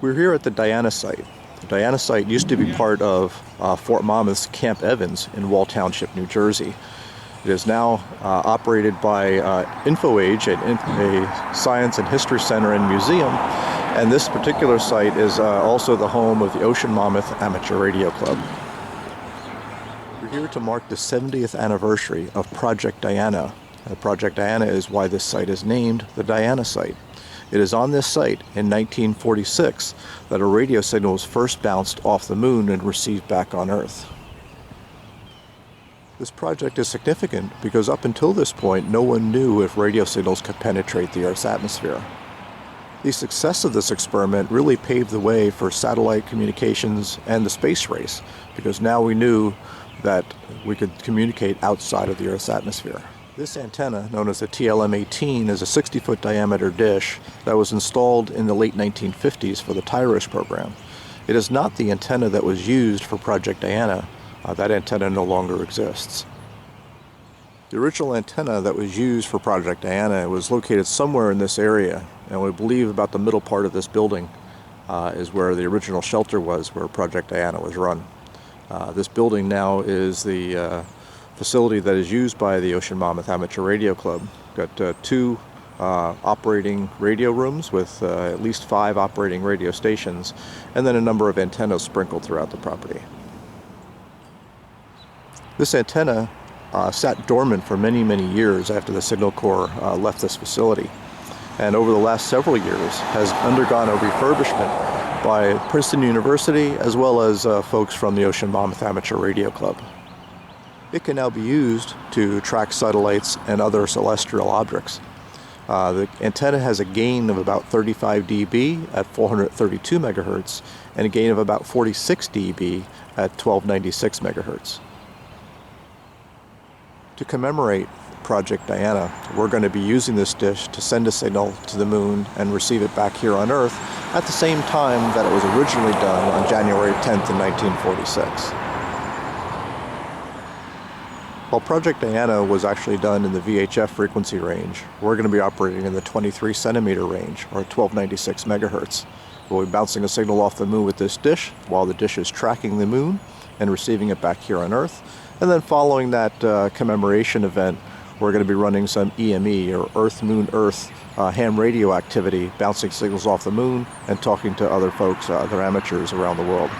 We're here at the Diana site. The Diana site used to be part of Fort Monmouth's Camp Evans in Wall Township, New Jersey. It is now operated by InfoAge, a science and history center and museum, and this particular site is also the home of the Ocean Monmouth Amateur Radio Club. We're here to mark the 70th anniversary of Project Diana. Project Diana is why this site is named the Diana site. It is on this site in 1946 that a radio signal was first bounced off the moon and received back on Earth. This project is significant because up until this point, no one knew if radio signals could penetrate the Earth's atmosphere. The success of this experiment really paved the way for satellite communications and the space race, because now we knew that we could communicate outside of the Earth's atmosphere. This antenna, known as the TLM-18, is a 60-foot diameter dish that was installed in the late 1950s for the TIROS program. It is not the antenna that was used for Project Diana. That antenna no longer exists. The original antenna that was used for Project Diana was located somewhere in this area, and we believe about the middle part of this building is where the original shelter was, where Project Diana was run. This building now is the facility that is used by the Ocean Monmouth Amateur Radio Club. Got two operating radio rooms with at least 5 operating radio stations, and then a number of antennas sprinkled throughout the property. This antenna sat dormant for many, many years after the Signal Corps left this facility, and over the last several years has undergone a refurbishment by Princeton University as well as folks from the Ocean Monmouth Amateur Radio Club. It can now be used to track satellites and other celestial objects. The antenna has a gain of about 35 dB at 432 megahertz and a gain of about 46 dB at 1296 megahertz. To commemorate Project Diana, we're going to be using this dish to send a signal to the moon and receive it back here on Earth at the same time that it was originally done on January 10th in 1946. While Project Diana was actually done in the VHF frequency range, we're going to be operating in the 23 centimeter range, or 1296 megahertz. We'll be bouncing a signal off the moon with this dish while the dish is tracking the moon and receiving it back here on Earth. And then following that commemoration event, we're going to be running some EME, or Earth-Moon-Earth ham radio activity, bouncing signals off the moon and talking to other folks, other amateurs around the world.